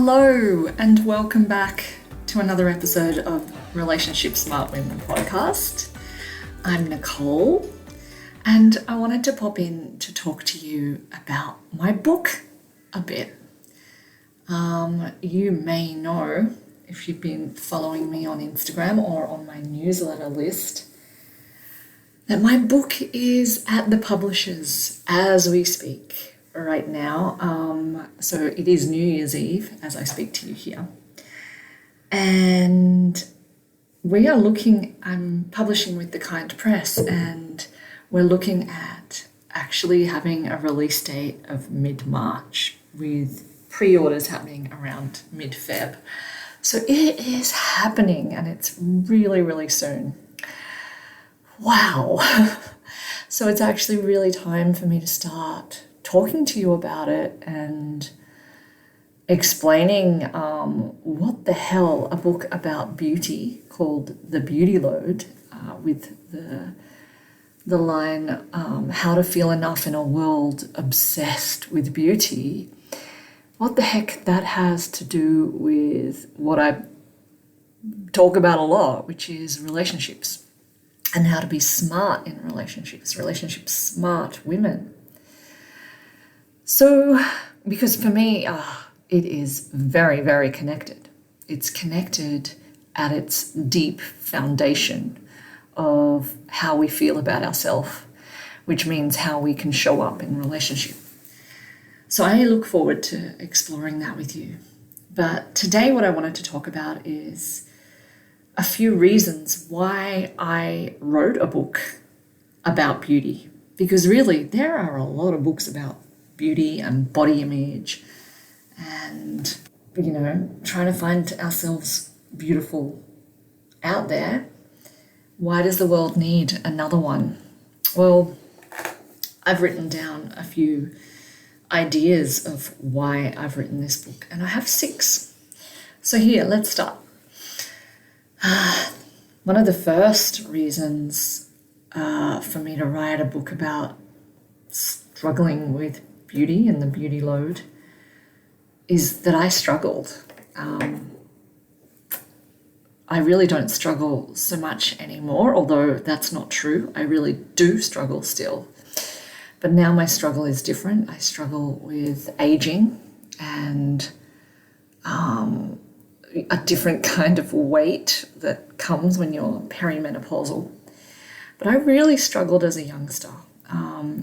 Hello and welcome back to another episode of Relationship Smart Women podcast. I'm Nicole and I wanted to pop in to talk to you about my book a bit. You may know, if you've been following me on Instagram or on my newsletter list, that my book is at the publishers as we speak right now. So it is New Year's Eve as I speak to you here. And I'm publishing with the Kind Press, and we're looking at actually having a release date of mid-March with pre-orders happening around mid-Feb. So it is happening and it's really, really soon. Wow. So it's actually really time for me to start talking to you about it and explaining what the hell a book about beauty called The Beauty Load with the line, how to feel enough in a world obsessed with beauty, what the heck that has to do with what I talk about a lot, which is relationships and how to be smart in relationships, relationship smart women. So, because for me, it is very, very connected. It's connected at its deep foundation of how we feel about ourselves, which means how we can show up in relationship. So I look forward to exploring that with you. But today what I wanted to talk about is a few reasons why I wrote a book about beauty. Because really, there are a lot of books about beauty and body image and, trying to find ourselves beautiful out there. Why does the world need another one? Well, I've written down a few ideas of why I've written this book, and I have 6. So here, let's start. One of the first reasons for me to write a book about struggling with beauty and the beauty load is that I struggled. I really don't struggle so much anymore, although that's not true. I really do struggle still. But now my struggle is different. I struggle with aging and a different kind of weight that comes when you're perimenopausal. But I really struggled as a youngster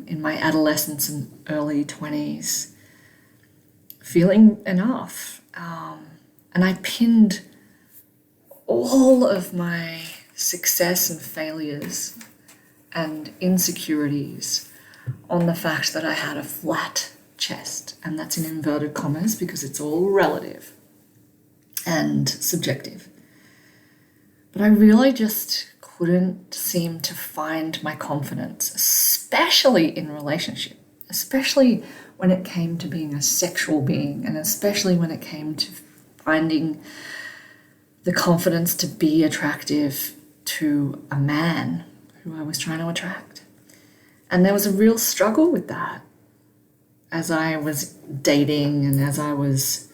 in my adolescence and early 20s, feeling enough. And I pinned all of my success and failures and insecurities on the fact that I had a flat chest. And that's in inverted commas because it's all relative and subjective. But I really just couldn't seem to find my confidence, especially in relationship, especially when it came to being a sexual being, and especially when it came to finding the confidence to be attractive to a man who I was trying to attract. And there was a real struggle with that as I was dating and as I was,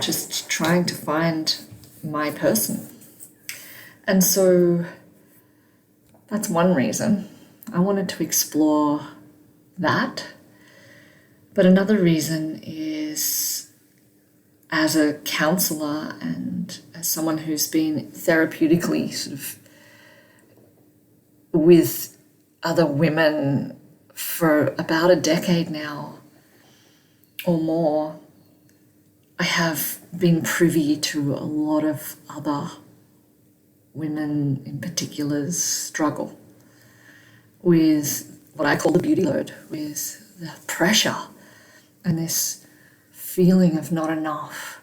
just trying to find my person. And so that's one reason. I wanted to explore that. But another reason is, as a counselor and as someone who's been therapeutically sort of with other women for about a decade now or more, I have been privy to a lot of other women in particular's struggle with what I call the beauty load, with the pressure and this feeling of not enough.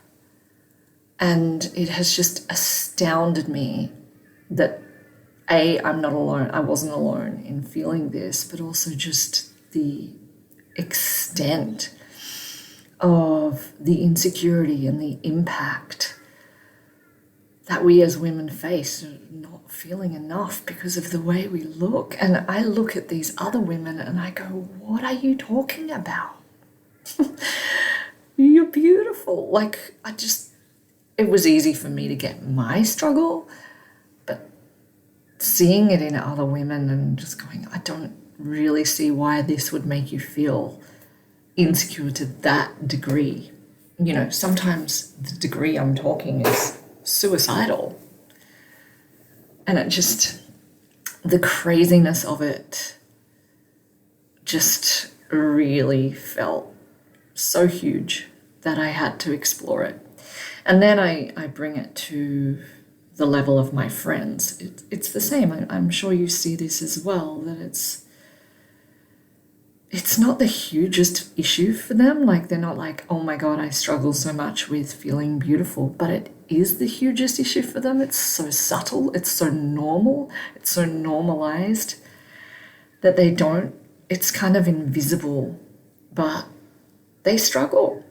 And it has just astounded me that I'm not alone. I wasn't alone in feeling this, but also just the extent of the insecurity and the impact that we as women face, not feeling enough because of the way we look. And I look at these other women and I go, what are you talking about? struggle. Like, it was easy for me to get my struggle, but seeing it in other women and just going, I don't really see why this would make you feel insecure to that degree. You know, sometimes the degree I'm talking is suicidal. And the craziness of it just really felt so huge that I had to explore it. And then I bring it to the level of my friends. It's the same. I'm sure you see this as well, that it's not the hugest issue for them. Like, they're not like, oh my God, I struggle so much with feeling beautiful, but it is the hugest issue for them. It's so subtle, it's so normal, it's so normalized that it's kind of invisible, but they struggle.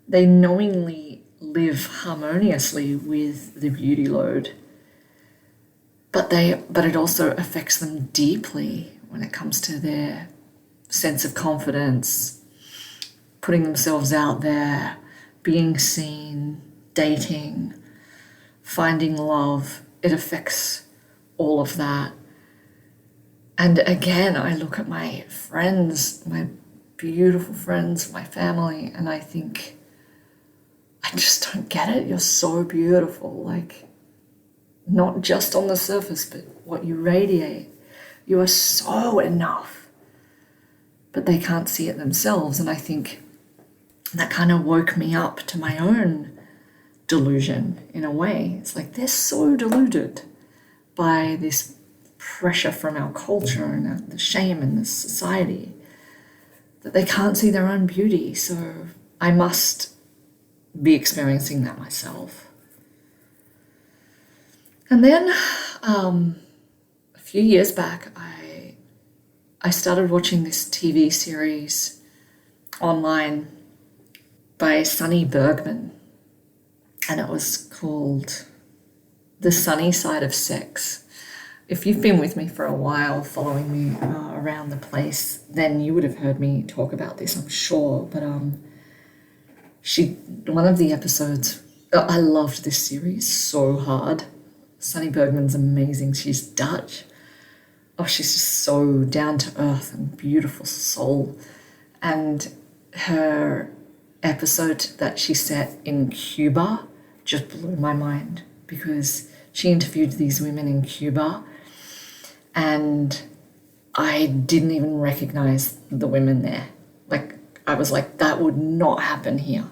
They knowingly live harmoniously with the beauty load, but it also affects them deeply when it comes to their sense of confidence, putting themselves out there, being seen, dating, finding love. It affects all of that. And again, I look at my friends, my beautiful friends, my family, and I think, I just don't get it. You're so beautiful. Like, not just on the surface, but what you radiate. You are so enough. But they can't see it themselves. And I think that kind of woke me up to my own delusion in a way. It's like, they're so deluded by this pressure from our culture and the shame in this society that they can't see their own beauty. So I must be experiencing that myself. And then a few years back, I started watching this TV series online by Sunny Bergman, and it was called The Sunny Side of Sex. If you've been with me for a while, following me around the place, then you would have heard me talk about this, I'm sure. But one of the episodes, I loved this series so hard. Sunny Bergman's amazing. She's Dutch. Oh, she's just so down to earth and beautiful soul. And her episode that she set in Cuba just blew my mind, because she interviewed these women in Cuba and I didn't even recognize the women there. Like, I was like, that would not happen here.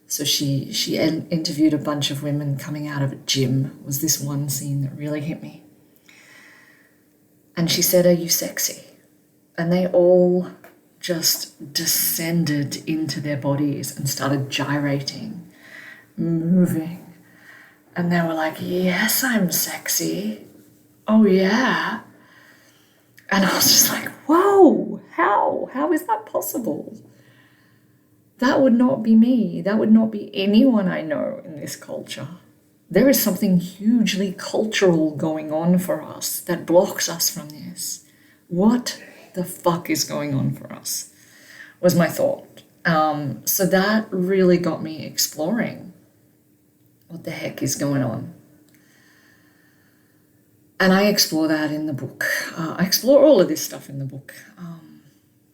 So she interviewed a bunch of women coming out of a gym. Was this one scene that really hit me. And she said, "Are you sexy?" And they all just descended into their bodies and started gyrating, moving. And they were like, "Yes, I'm sexy. Oh, yeah." And I was just like, whoa, how? How is that possible? That would not be me. That would not be anyone I know in this culture. There is something hugely cultural going on for us that blocks us from this. What the fuck is going on for us? Was my thought. So that really got me exploring what the heck is going on. And I explore that in the book. I explore all of this stuff in the book.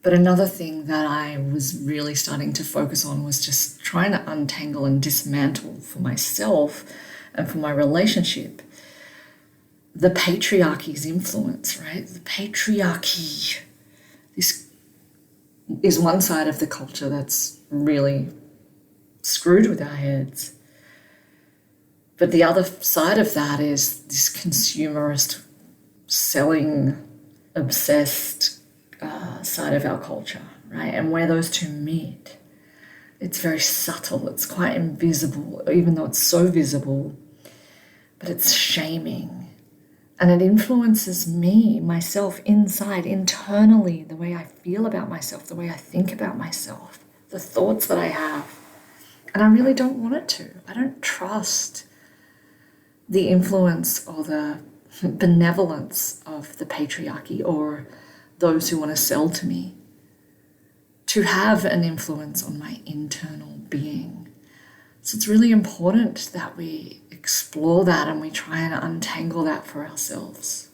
But another thing that I was really starting to focus on was just trying to untangle and dismantle for myself and for my relationship the patriarchy's influence, right? The patriarchy. This is one side of the culture that's really screwed with our heads. But the other side of that is this consumerist, selling, obsessed side of our culture, right? And where those two meet, it's very subtle. It's quite invisible, even though it's so visible, but it's shaming. And it influences me, myself, inside, internally, the way I feel about myself, the way I think about myself, the thoughts that I have. And I really don't want it to. I don't trust the influence or the benevolence of the patriarchy or those who want to sell to me to have an influence on my internal being. So it's really important that we explore that and we try and untangle that for ourselves.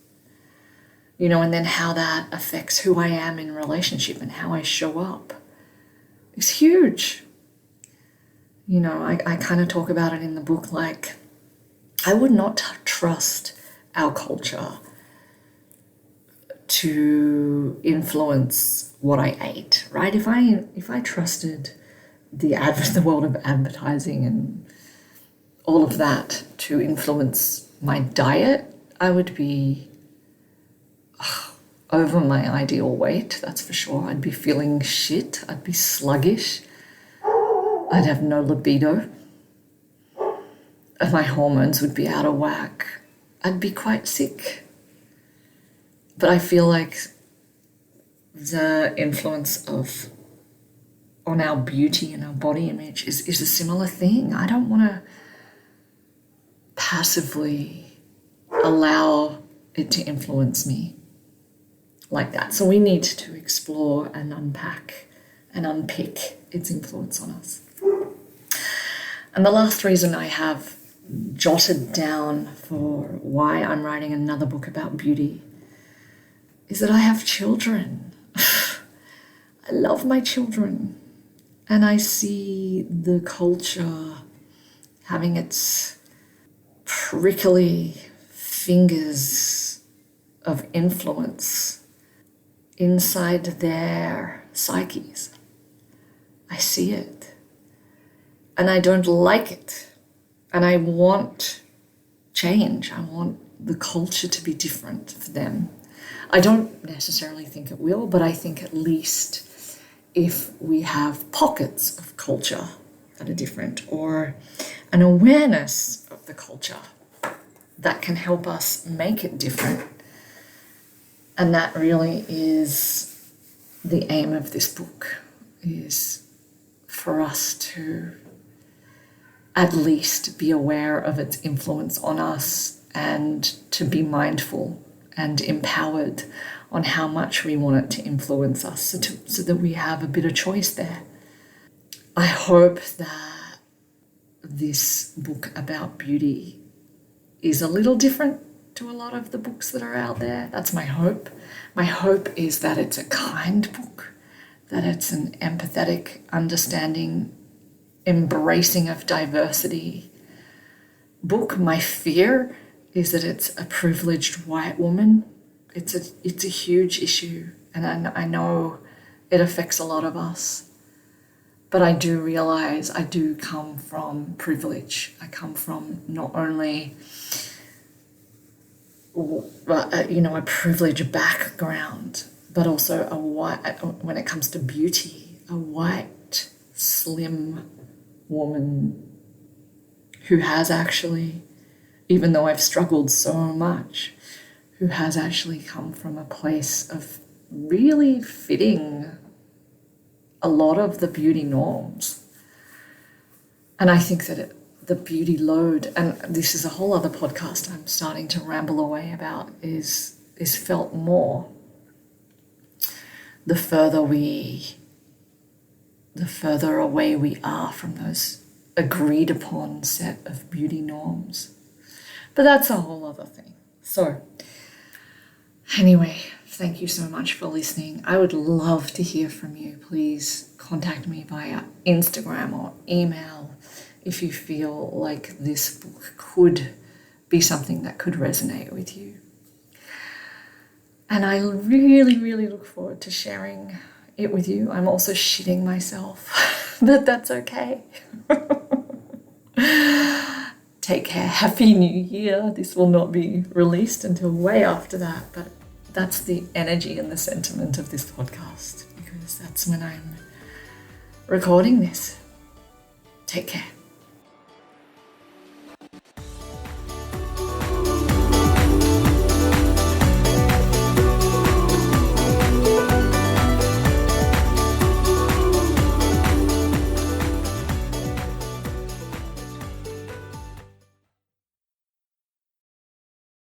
And then how that affects who I am in relationship and how I show up is huge. I kind of talk about it in the book, like I would not trust our culture to influence what I ate, right? If I trusted the world of advertising and all of that to influence my diet, I would be over my ideal weight, that's for sure. I'd be feeling shit. I'd be sluggish. I'd have no libido. And my hormones would be out of whack. I'd be quite sick. But I feel like the influence on our beauty and our body image is a similar thing. I don't want to passively allow it to influence me like that. So we need to explore and unpack and unpick its influence on us. And the last reason I have jotted down for why I'm writing another book about beauty is that I have children. I love my children. And I see the culture having its prickly fingers of influence inside their psyches. I see it. And I don't like it. And I want change. I want the culture to be different for them. I don't necessarily think it will, but I think at least if we have pockets of culture that are different or an awareness of the culture that can help us make it different. And that really is the aim of this book, is for us to at least be aware of its influence on us and to be mindful and empowered on how much we want it to influence us so that we have a bit of choice there. I hope that this book about beauty is a little different to a lot of the books that are out there. That's my hope. My hope is that it's a kind book, that it's an empathetic, understanding, embracing of diversity book. My fear is that it's a privileged white woman. It's a huge issue, and I know it affects a lot of us. But I do realize I do come from privilege. I come from not only a privileged background, but also when it comes to beauty, a white, slim woman who has actually, even though I've struggled so much, who has actually come from a place of really fitting a lot of the beauty norms. And I think that the beauty load, and this is a whole other podcast I'm starting to ramble away about, is felt more the further away we are from those agreed upon set of beauty norms. But that's a whole other thing. So anyway, thank you so much for listening. I would love to hear from you. Please contact me via Instagram or email if you feel like this book could be something that could resonate with you. And I really, really look forward to sharing it with you. I'm also shitting myself, but that's okay. Take care. Happy New Year. This will not be released until way after that, but that's the energy and the sentiment of this podcast, because that's when I'm recording this. Take care.